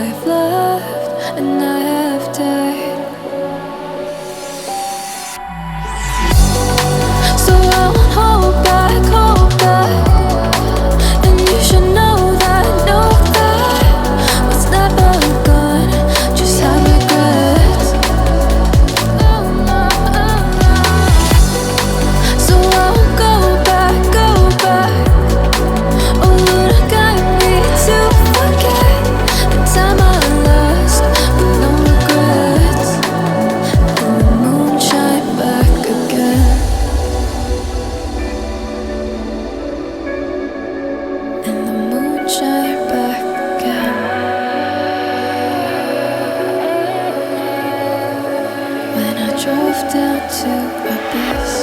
have loved and I have died. So I won't hold back, and you should know that what's never gone just have regrets. So I won't go back. Oh Lord, guide me to forget the time I lost with no regrets. And the moon shine back again. And the moon shine back again. When I drove down to abyss.